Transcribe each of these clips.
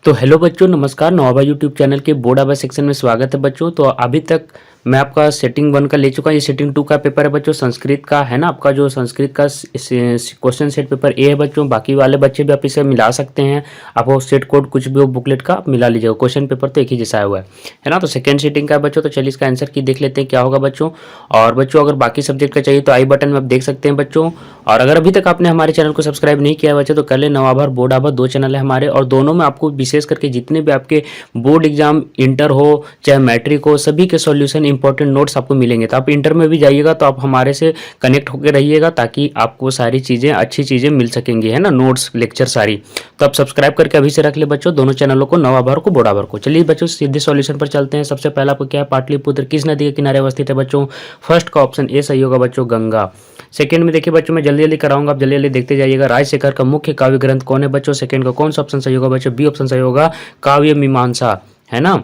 तो हेलो बच्चों, नमस्कार। नवाबा यूट्यूब चैनल के बोर्ड आवर सेक्शन में स्वागत है बच्चों। तो अभी तक मैं आपका सेटिंग 1 का ले चुका हूँ। ये सेटिंग 2 का पेपर है बच्चों, संस्कृत का है ना। आपका जो संस्कृत का क्वेश्चन सेट पेपर ए है बच्चों। बाकी वाले बच्चे भी आप इसे मिला सकते हैं। आपको सेट कोड कुछ भी हो बुकलेट का आप मिला लीजिएगा। क्वेश्चन पेपर तो एक ही जैसा हुआ है ना। तो सेकेंड सेटिंग का है बच्चों। तो चलिए इसका आंसर की देख लेते हैं क्या होगा बच्चों। और बच्चों अगर बाकी सब्जेक्ट का चाहिए तो आई बटन में आप देख सकते हैं बच्चों। और अगर अभी तक आपने हमारे चैनल को सब्सक्राइब नहीं किया है बच्चों तो कर ले। नवाबर बोर्ड आवर 2 चैनल है हमारे, और दोनों में आपको विशेष करके जितने भी आपके बोर्ड एग्जाम इंटर हो चाहे मैट्रिक हो, सभी के सॉल्यूशन इंपॉर्टेंट नोट्स आपको मिलेंगे। तो आप इंटर में भी जाइएगा तो आप हमारे से कनेक्ट होकर रहिएगा ताकि आपको सारी चीज़ें अच्छी चीज़ें मिल सकेंगी, है ना। नोट्स लेक्चर सारी तो आप सब्सक्राइब करके अभी से रख ले बच्चों, दोनों चैनलों को, नवाबर को बोर्ड आवर को। चलिए बच्चों सीधे सॉल्यूशन पर चलते हैं। सबसे पहला आपको क्या है, पाटलिपुत्र किस नदी के किनारे अवस्थित है बच्चों। फर्स्ट का ऑप्शन ए सही होगा बच्चों, गंगा। सेकंड में देखिए बच्चों, मैं जल्दी जल्दी कराऊंगा, आप जल्दी जल्दी देखते जाइएगा। राजशेखर का मुख्य काव्य ग्रंथ कौन है बच्चों। सेकंड का कौन सा ऑप्शन सही होगा बच्चों, बी ऑप्शन सही होगा, काव्य मीमांसा, है ना।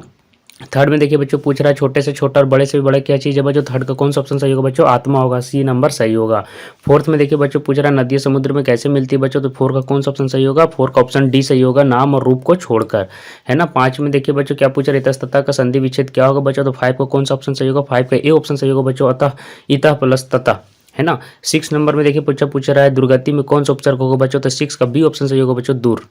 थर्ड में देखिए बच्चों पूछ रहा है छोटे से छोटा और बड़े से भी बड़ा क्या चीज़ है बच्चों। थर्ड का कौन सा ऑप्शन सही होगा बच्चों, आत्मा होगा, सी नंबर सही होगा। फोर्थ में देखिए बच्चों पूछ रहा है नदियाँ समुद्र में कैसे मिलती है बच्चों। तो फोर का कौन सा ऑप्शन सही होगा, फोर का ऑप्शन डी सही होगा, नाम और रूप को छोड़कर, है ना। पाँच में देखिए बच्चों क्या पूछ रहा है, इतस्ततः का संधि विच्छेद क्या होगा बच्चों। तो फाइव का कौन सा ऑप्शन सही होगा, फाइव का ए ऑप्शन सही होगा बच्चों, अतः इतः प्लस ततः, है ना। सिक्स नंबर में देखिए पूछ रहा है दुर्गति में कौन सा उपसर्ग होगा बच्चों। तो सिक्स का बी ऑप्शन सही होगा बच्चों, दूर।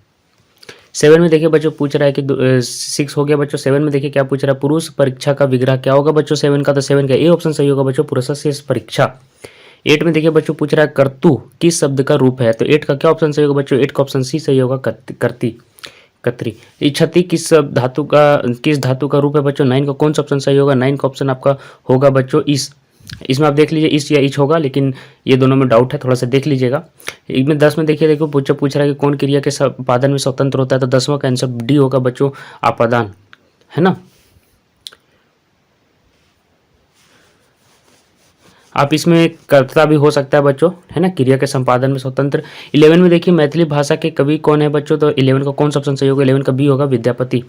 सेवन में देखिए बच्चों पूछ रहा है कि सिक्स हो गया बच्चों। सेवन में देखिए क्या पूछ रहा है, पुरुष परीक्षा का विग्रह क्या होगा बच्चों सेवन का। तो सेवन का ए ऑप्शन सही होगा बच्चों, पुरुष परीक्षा। एट में देखिए बच्चों पूछ रहा है कर्तु किस शब्द का रूप है। तो एट का क्या ऑप्शन सही होगा बच्चों, एट का ऑप्शन सी सही होगा, करती, कतरी। क्षति किस धातु का रूप है बच्चों। नाइन का कौन सा ऑप्शन सही होगा, नाइन का ऑप्शन आपका होगा बच्चों इस। इसमें आप देख लीजिए इस या इच होगा, लेकिन ये दोनों में डाउट है, थोड़ा सा देख लीजिएगा। एक में 10 में देखिए देखो पूछ रहा है कि कौन क्रिया के संपादन में स्वतंत्र होता है। तो 10वां का आंसर डी होगा बच्चों, आपादान, है ना। आप इसमें कर्ता भी हो सकता है बच्चों, है ना, क्रिया के संपादन में स्वतंत्र। 11 में देखिए मैथिली भाषा के कवि कौन है बच्चों। तो 11 का कौन सा ऑप्शन सही होगा, 11 का बी होगा, विद्यापति।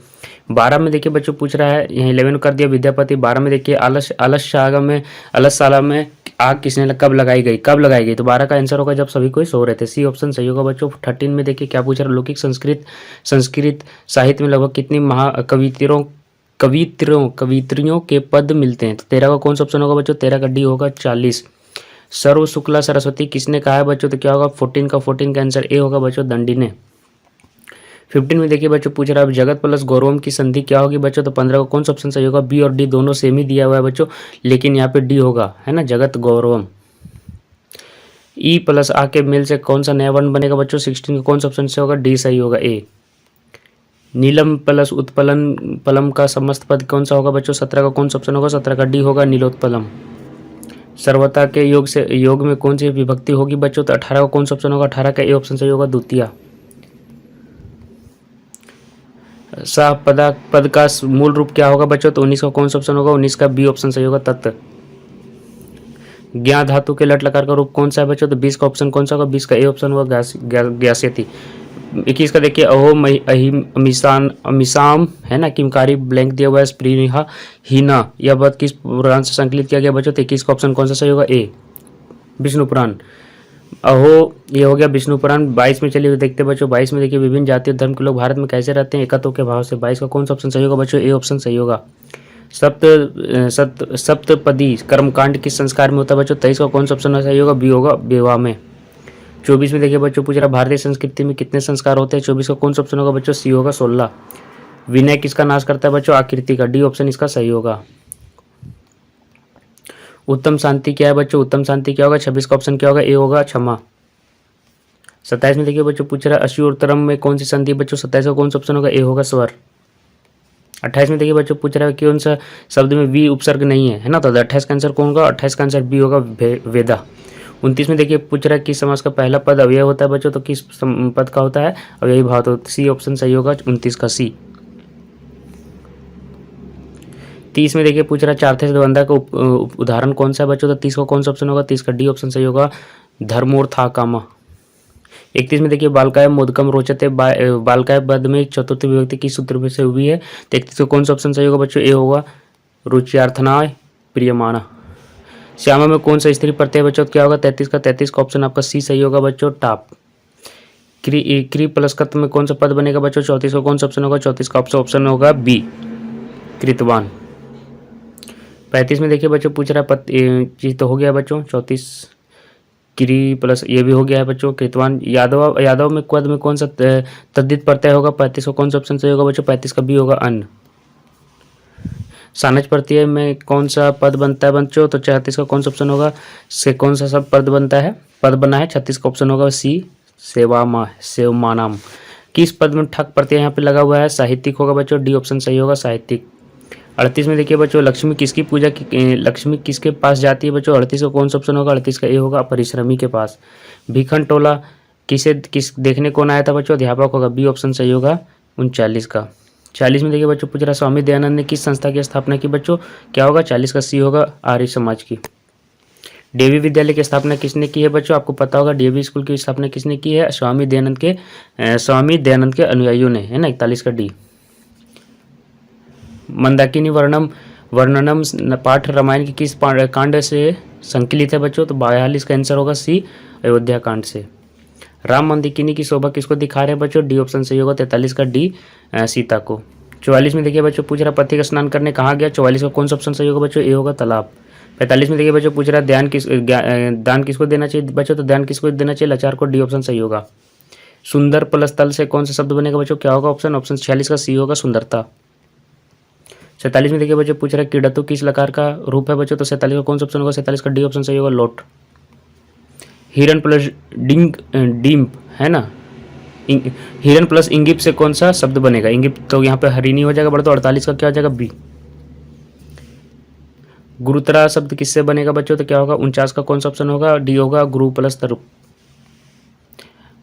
12 में देखिए बच्चों पूछ रहा है, यहाँ 11 कर दिया विद्यापति। 12 में देखिए अलसशाला में आग किसने कब लगाई गई, कब लगाई गई। तो 12 का आंसर होगा जब सभी कोई सो रहे थे, सी ऑप्शन सही होगा बच्चों। 13 में देखिए क्या पूछ रहा है, लौकिक संस्कृत साहित्य में लगभग कितनी कवित्रियों के पद मिलते हैं। तो 13 का कौन सा ऑप्शन होगा बच्चों, 13 का डी होगा, 40। सर्व शुक्ला सरस्वती किसने कहा है बच्चों। तो क्या होगा 14 का आंसर ए होगा बच्चों, दंडी ने। 15 में देखिए बच्चों पूछ रहा है जगत प्लस गौरवम की संधि क्या होगी बच्चों। तो 15 का कौन सा ऑप्शन सही होगा, बी और डी दोनों सेम ही दिया हुआ है बच्चों, लेकिन यहाँ पे डी होगा, है ना, जगत गौरवम। ई प्लस आ के मेल से कौन सा नया वर्ण बनेगा बच्चों। 16 का कौन सा ऑप्शन से होगा, डी सही होगा, ए। नीलम प्लस उत्पलन पलम का समस्त पद कौन सा होगा बच्चों। 17 का कौन सा ऑप्शन होगा, 17 का डी होगा, नीलोत्पलम। सर्वता के योग में कौन सी विभक्ति होगी बच्चों। तो 18 का कौन सा ऑप्शन होगा, 18 का ए ऑप्शन सही होगा, द्वितीय। सह पद का मूल रूप क्या होगा बच्चों। तो 19 का कौन सा ऑप्शन होगा, 19 का बी ऑप्शन सही होगा, तत्व। ज्ञा धातु के लट लकार का रूप कौन सा है बच्चों। तो 20 का ऑप्शन कौन सा होगा, 20 का ए ऑप्शन होगा, ग्यास्यति। 21 का देखिए अहो अमिसाम, है ना, किमकारी ब्लैंक दिया हुआ है, स्प्रीहा हीना, यह पद किस पुराण से संकलित किया गया बच्चों। तो 21 का ऑप्शन कौन सा सही होगा, ए, विष्णु पुराण। अहो ये हो गया विष्णु पुराण। 22 में चलिए देखते हैं बच्चों। 22 में देखिए विभिन्न जाति और धर्म के लोग भारत में कैसे रहते हैं, एकत्व के भाव से। 22 का कौन सा ऑप्शन सही होगा बच्चों, ए ऑप्शन सही होगा। सप्तपदी कर्मकांड किस संस्कार में होता है बच्चों। 23 का कौन सा ऑप्शन सही होगा, बी होगा, विवाह में। 24 में देखिए बच्चों पूछ रहा भारतीय संस्कृति में कितने संस्कार होते हैं। 24 का कौन सा ऑप्शन होगा बच्चों, सी होगा, 16। विनय किसका नाश करता है बच्चों, आकृति का, डी ऑप्शन इसका सही होगा। उत्तम शांति क्या है बच्चों, उत्तम शांति क्या होगा। 26 का ऑप्शन क्या होगा, ए होगा, क्षमा। 27 में देखिए बच्चों पूछ रहा है अश्योत्तरम में कौन सी संधि बच्चों। 27 का कौन सा ऑप्शन होगा, ए होगा, स्वर। 28 में देखिए बच्चों पूछ रहा है कौन सा शब्द में वी उपसर्ग नहीं है ना। तो 28 का आंसर कौन होगा, 28 का आंसर बी होगा, वेदा। 29 में देखिए पूछ रहा है किस समास का पहला पद अव्यय होता है बच्चों। तो किस पद का होता है, अव्ययी भाव। तो सी ऑप्शन सही होगा, 29 का सी। 30 में देखिए पूछ रहा है चार्थे द्वंद्व का उदाहरण कौन सा है बच्चों। तो 30 का कौन सा ऑप्शन होगा, 30 का डी ऑप्शन सही होगा, धर्मोर्था कामा। 31 में देखिए बालकाय मोदकम रोचते, बालकाय पद में चतुर्थ विभक्ति किस सूत्र में से हुई है। तो 31 का कौन सा ऑप्शन सही होगा बच्चों, ए होगा, रुच्यार्थनाय प्रियमाणा। श्यामा में कौन सा स्त्री प्रत्यय बच्चों, क्या होगा, 33 का ऑप्शन आपका सी सही होगा बच्चों, टाप। क्री प्लस कत में कौन सा पद बनेगा बच्चों? 34 का कौन सा ऑप्शन होगा? 34 का ऑप्शन होगा बी, कृतवान। 35 में देखिए बच्चों पूछ रहा है चीज तो हो गया बच्चों, 34 क्री प्लस ये भी हो गया है बच्चों, कृतवान। यादव में पद में कौन सा तद्धित प्रत्यय होगा? 35 का कौन सा ऑप्शन सही होगा बच्चों? 35 का बी होगा, अन्न। सानच प्रत्यय में कौन सा पद बनता है बच्चों? तो 36 का कौन सा ऑप्शन होगा? से कौन सा सब पद बनता है, पद बना है? 36 का ऑप्शन होगा सी, सेवमानाम। किस पद में ठक प्रत्यय यहाँ पे लगा हुआ है? साहित्यिक होगा बच्चों, डी ऑप्शन सही होगा, साहित्यिक। 38 में देखिए बच्चों लक्ष्मी किसकी पूजा की, लक्ष्मी किसके पास जाती है बच्चों? 38 का कौन सा ऑप्शन होगा? 38 का ए होगा, परिश्रमी के पास। भीखन टोला किस देखने कौन आया था बच्चों? अध्यापक होगा, बी ऑप्शन सही होगा, 39 का। 40 में देखिए बच्चों पूछ रहा स्वामी दयानंद ने किस संस्था की स्थापना की बच्चों? क्या होगा? 40 का सी होगा, आर्य समाज की। डीएवी विद्यालय की स्थापना किसने की है बच्चों? आपको पता होगा डीएवी स्कूल की स्थापना किसने की है? स्वामी दयानंद के अनुयायियों ने, है ना, 41 का डी। मंदाकिनी वर्णनम पाठ रामायण की किस कांड से संकलित है बच्चों? तो 42 का आंसर होगा सी, अयोध्या कांड से। राम मंदिकिनी की शोभा किसको दिखा रहे हैं बच्चों? डी ऑप्शन सही होगा, 43 का डी, सीता को। 44 में देखिए बच्चों पूछ रहा पति का स्नान करने कहाँ गया? 44 का कौन सा ऑप्शन सही होगा बच्चों? ए होगा, तालाब। 45 में देखिए बच्चों पूछ रहा दान किसको देना चाहिए बच्चों? तो ध्यान किसको देना चाहिए? लाचार को, डी ऑप्शन सही होगा। सुंदर प्लस तल से कौन सा शब्द बनेगा बच्चों? क्या होगा ऑप्शन 46 का सी होगा, सुंदरता। 47 में देखिए बच्चों पूछ रहा है किडतु किस लकार का रूप है बच्चों? तो 47 का कौन सा ऑप्शन होगा? 47 का डी ऑप्शन सही होगा, लोट। हिरन प्लस डिम्प, है ना, हिरन प्लस इंगिप से कौन सा शब्द बनेगा? इंगिप तो यहाँ पे हरिणी हो जाएगा बड़ा, तो 48 का क्या हो जाएगा? बी। गुरुतरा शब्द किससे बनेगा बच्चों? तो क्या होगा? 49 का कौन सा ऑप्शन होगा? डी होगा, गुरु प्लस तरुप।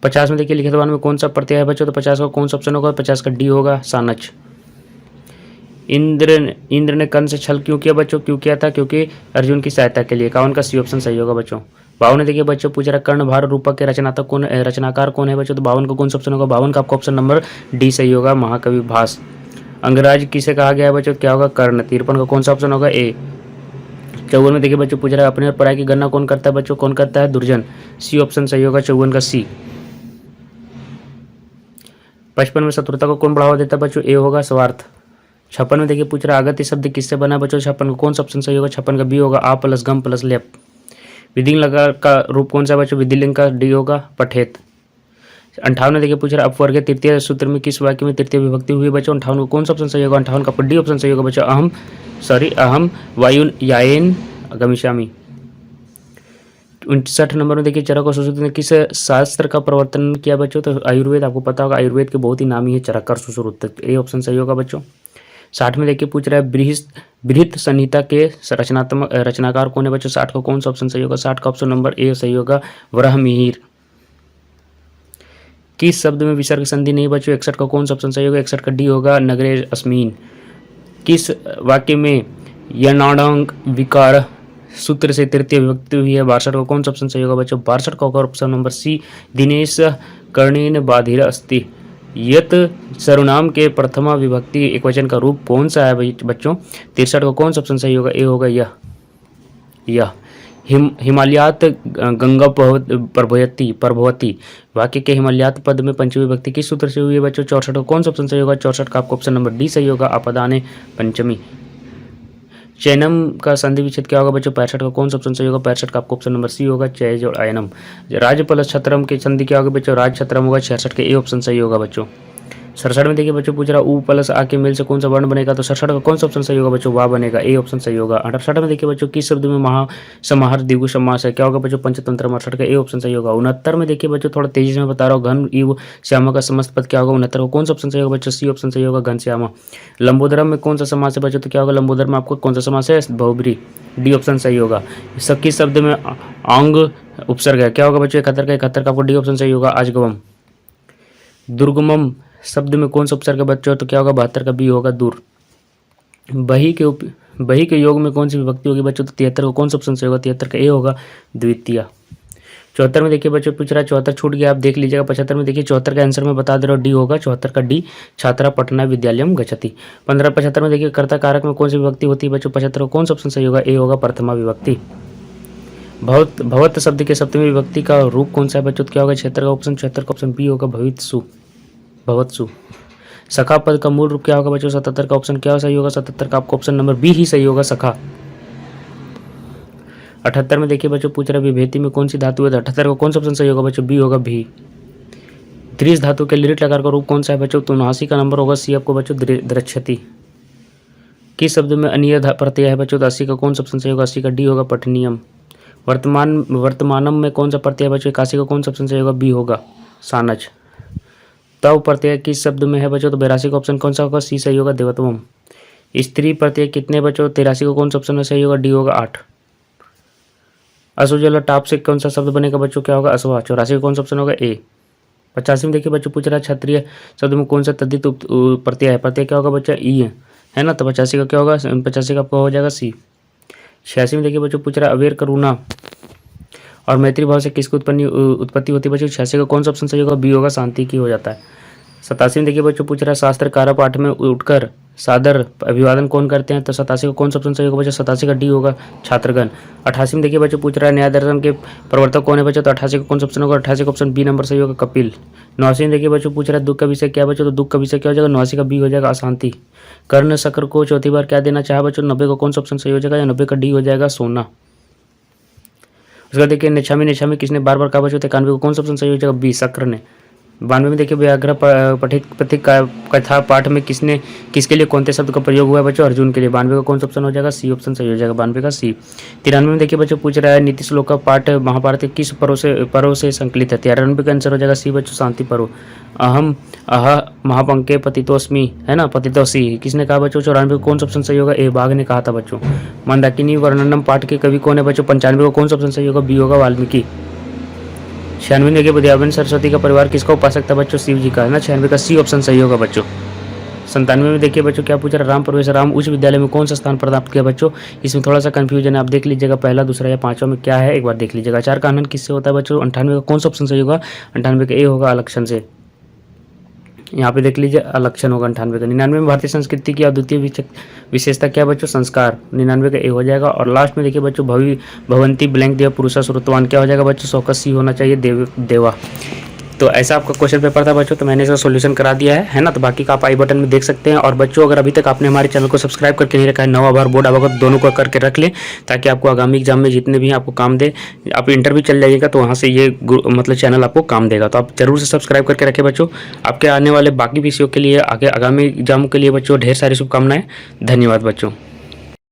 50 में देखिए लिखित वाक्य में कौन सा प्रत्यय है बच्चों? तो 50 का कौन सा ऑप्शन होगा? 50 का डी होगा, सानच। इंद्र ने कर्ण से छल क्यों किया बच्चों? क्यों किया था? क्योंकि अर्जुन की सहायता के लिए। 51 का सी ऑप्शन सही होगा बच्चों। 52 ने देखिए बच्चों पूछ रहा कर्ण भार रूपक के रचनाकार कौन है बच्चों? तो 52 का कौन सा ऑप्शन होगा? 52 का आपका ऑप्शन नंबर डी सही होगा, महाकवि भास। अंगराज किसे कहा गया है बच्चों? क्या होगा? कर्ण। 53 का कौन सा ऑप्शन होगा? ए। 54 में देखिए बच्चों पूछ रहा है अपने और पराई की गणना कौन करता है बच्चों? कौन करता है? दुर्जन। सी ऑप्शन सही होगा, 54 का सी। 55 में शत्रुता को कौन बढ़ावा देता है बच्चों? ए होगा, स्वार्थ। 56 में देखिए पूछ रहा आगत्य शब्द किससे बना बच्चों? 56 का कौन सा ऑप्शन सही होगा? 56 का बी होगा, आ प्लस गम प्लस लेप। विधिलिंग लगा का रूप कौन सा बच्चों? विधिलिंग का डी होगा, पठेत। 58 में देखिए पूछ रहा अपवर्गीय तृतीय सूत्र में किस वाक्य में तृतीय विभक्ति हुई बच्चों? 58 का कौन सा ऑप्शन सही होगा? 58 का डी ऑप्शन सही होगा बच्चों, अहम वायु यायन गमिष्यामि। 59 नंबर में देखिए चरक और सुश्रुत ने किस शास्त्र का प्रवर्तन किया बच्चों? तो आयुर्वेद। आपको पता होगा आयुर्वेद के बहुत ही नामी है चरक और सुश्रुत, ए ऑप्शन सही होगा बच्चों। 60 में देखिए पूछ रहा है बृहत संहिता के रचनाकार कौन है बच्चों? 60 का कौन सा ऑप्शन सही होगा? 60 का ऑप्शन नंबर ए सही होगा, वराहमिहिर। किस शब्द में विसर्ग संधि नहीं बच्चों? 61 का कौन सा ऑप्शन सही होगा? 61 का डी होगा, नगरे अस्मीन। किस वाक्य में यनाडांग विकार सूत्र से तृतीय विभक्ति हुई है? 62 का कौन सा ऑप्शन सही होगा बच्चों? 62 का ऑप्शन नंबर सी, दिनेश कर्णेन बाधिर अस्ति। यत सर्वनाम के प्रथमा विभक्ति एकवचन का रूप कौन सा है बच्चों? 63 का कौन सा ऑप्शन सही होगा? ए होगा, यह। हिमालयात गंगा प्रभवती वाक्य के हिमालयात पद में पंचमी विभक्ति किस सूत्र से हुई है बच्चों? 64 का कौन सा ऑप्शन सही होगा? 64 का आपको ऑप्शन नंबर डी सही होगा, अपदाने पंचमी। चैनम का संधि विच्छेद क्या होगा बच्चों? 65 का कौन सा ऑप्शन सही होगा? 65 का आपको ऑप्शन नंबर सी होगा, चैज और आयनम। राज प्लस छत्रम के संधि क्या होगा बच्चों? राज छत्रम होगा, 66 के ए ऑप्शन सही होगा बच्चों। 67 में देखिए बच्चों पूछ रहा ऊ प्लस आ के मेल से कौन सा वर्ण बनेगा? तो 67 का कौन सा ऑप्शन सही होगा बच्चों? वाह बनेगा, ए ऑप्शन सही होगा। 68 में देखिए बच्चों किस शब्द में महा समाहार द्विगु समास है? क्या होगा बच्चों? पंचतंत्र। 68 का ए ऑप्शन सही होगा। 69 में देखिए बच्चों थोड़ा तेजी से मैं बता रहा हूँ, घन इव श्यामा का समस्त पद क्या होगा? 69 का कौन सा ऑप्शन सही होगा बच्चों? सी ऑप्शन सही होगा, घन श्यामा। लंबोदरम में कौन सा समास है बच्चों? तो क्या होगा लंबोदर में आपको कौन सा समास है? बहुब्री, डी ऑप्शन सही होगा। किस शब्द में आंग उपसर्ग है? क्या होगा बच्चों? 71 का आपको डी ऑप्शन सही होगा, आजगवम। दुर्गमम शब्द में कौन सा उपसर्ग है बच्चों? तो क्या होगा? 72 का बी होगा, दूर। बही के योग में कौन सी विभक्ति होगी बच्चों? तो 73 का कौन सा ऑप्शन सही होगा? 73 का ए होगा, द्वितीय। 74 में देखिए बच्चों पूछ रहा है 74 छूट गया, आप देख लीजिएगा। 75 में देखिए 74 का आंसर मैं बता दे रहा हूँ, डी होगा, 74 का डी, छात्रा पटना विद्यालयम गच्छति। 75 में देखिए कर्ता कारक में कौन सी विभक्ति होती है बच्चों? 75 का कौन सा ऑप्शन सही होगा? ए होगा, प्रथमा विभक्ति। भवत शब्द के सप्तमी विभक्ति का रूप कौन सा है बच्चों? तो क्या होगा 76 का ऑप्शन 76 का ऑप्शन बी होगा भवित्सु, भवत्सु। सखा पद का मूल रूप क्या होगा बच्चों? 77 का ऑप्शन क्या सही होगा? 77 का आपका ऑप्शन नंबर बी ही सही होगा, सखा। 78 में देखिए बच्चों पूछ रहा है विभेति में कौन सी धातु है? 78 का कौन सा ऑप्शन सही होगा बच्चों? बी होगा भी। दृढ़ धातु के लिरिट लकार का रूप कौन सा है बच्चों? 79 का नंबर होगा सी आपको बच्चों द्रक्षति। किस शब्द में अनियर प्रत्यय है बच्चों? तो 80 का कौन सा ऑप्शन सही होगा? 80 का डी होगा पठनीयम। वर्तमानम में कौन सा प्रत्यय है बच्चों? 81 का कौन सा ऑप्शन सही होगा? बी होगा सानज। तव प्रत्यय किस शब्द में है बच्चों? तो 82 का ऑप्शन कौन सा होगा? सी सही होगा देवत्वम। स्त्री प्रत्यय कितने बच्चों? 83 का कौन सा ऑप्शन में सही होगा? डी होगा 8। असुजल टाप से कौन सा शब्द बनेगा बच्चों? क्या होगा? अश्वा। 84 का कौन सा ऑप्शन होगा? ए। 85 में देखिए बच्चों पूछ रहा है क्षत्रिय शब्द में कौन सा तद्धित प्रत्यय है? प्रत्यय क्या होगा बच्चा? ई है ना। तो 85 का क्या होगा? 85 का आपका हो जाएगा सी। 86 में देखिए बच्चों पूछ रहा है अवेर करुणा और मैत्री भाव से किसकी उत्पत्ति होती है बच्चों? 86 का कौन सा ऑप्शन सही होगा? बी होगा शांति की हो जाता है। 87 में देखिए बच्चों पूछ रहा है शास्त्र कारा पाठ में उठकर सादर अभिवादन कौन करते हैं? तो 87 का कौन सा ऑप्शन सही होगा बच्चों? 87 का डी होगा छात्रगण। 88 में देखिए बच्चों पूछ रहा है न्याय दर्शन के प्रवर्तक कौन है बच्चों? तो 88 का कौन सा ऑप्शन होगा? 88 का ऑप्शन बी नंबर सही होगा कपिल। 89 में देखिए बच्चों पूछ रहा है दुख का विषय क्या बच्चों? तो दुख का विषय क्या हो जाएगा? 89 का बी हो जाएगा अशांति। कर्ण शक्र को चौथी बार क्या देना चाहा बच्चों? 90 का कौन सा ऑप्शन सही हो जाएगा? या 90 का डी हो जाएगा सोना। उसका देखिए निछामी किसने बार बार कहा बच्चों? 91 को कौन सा ऑप्शन सही हो जाएगा? बी शक्र ने। 92 में देखिए व्याघ्र पठित पथिक कथा पाठ में किसके लिए कौन से शब्द का प्रयोग हुआ है बच्चों? अर्जुन के लिए। 92 का कौन सा ऑप्शन हो जाएगा? सी ऑप्शन सही हो जाएगा 92 का सी। 93 में देखिए बच्चों पूछ रहा है नीति श्लोक का पाठ महाभारत के किस पर्व से संकलित है? 93 का आंसर हो जाएगा सी बच्चों शांति पर्व। अहम अह महापंके पतितोस्मी है ना, पतितोसी किसने कहा बच्चों? 94 कौन सा ऑप्शन सही होगा? ए बाघ ने कहा था बच्चों। मंदाकिनी वर्णनम पाठ के कवि कौन है बच्चों? 95 का कौन सा ऑप्शन सही होगा? बी होगा वाल्मीकि। 96 देखिए विद्यावन सरस्वती का परिवार किसका उपासक था बच्चों? शिव जी का है ना। 96 का सी ऑप्शन सही होगा बच्चों। 97 में देखिए बच्चों क्या पूछ रहा है राम प्रवेश राम उच्च विद्यालय में कौन सा स्थान प्राप्त किया बच्चों? इसमें थोड़ा सा कंफ्यूजन है, आप देख लीजिएगा पहला दूसरा या पांचवा में क्या है एक बार देख लीजिएगा। आचार का हनन किससे होता है बच्चों? 98 का कौन सा ऑप्शन सही होगा? 98 का ए होगा अलक्षण से। यहाँ पे देख लीजिए अलक्षण होगा 98 का। 99 में भारतीय संस्कृति की अद्वितीय विशेषता क्या बच्चों? संस्कार। 99 का ए हो जाएगा। और लास्ट में देखिए बच्चों भवंती ब्लैंक देव पुरुषा श्रुतवान क्या हो जाएगा बच्चों? 100 का सी होना चाहिए देवा। तो ऐसा आपका क्वेश्चन पेपर था बच्चों, तो मैंने इसका सॉल्यूशन करा दिया है ना। तो बाकी का आप आई बटन में देख सकते हैं। और बच्चों अगर अभी तक आपने हमारे चैनल को सब्सक्राइब करके नहीं रखा है, नवा बार बोर्ड अवगत दोनों को करके रख लें ताकि आपको आगामी एग्जाम में जितने भी आपको काम दे, आप इंटरव्यू चल जाइएगा तो वहाँ से ये मतलब चैनल आपको काम देगा। तो आप जरूर से सब्सक्राइब करके रखें बच्चों। आपके आने वाले बाकी विषयों के लिए आगे आगामी एग्जामों के लिए बच्चों ढेर सारी शुभकामनाएं। धन्यवाद बच्चों।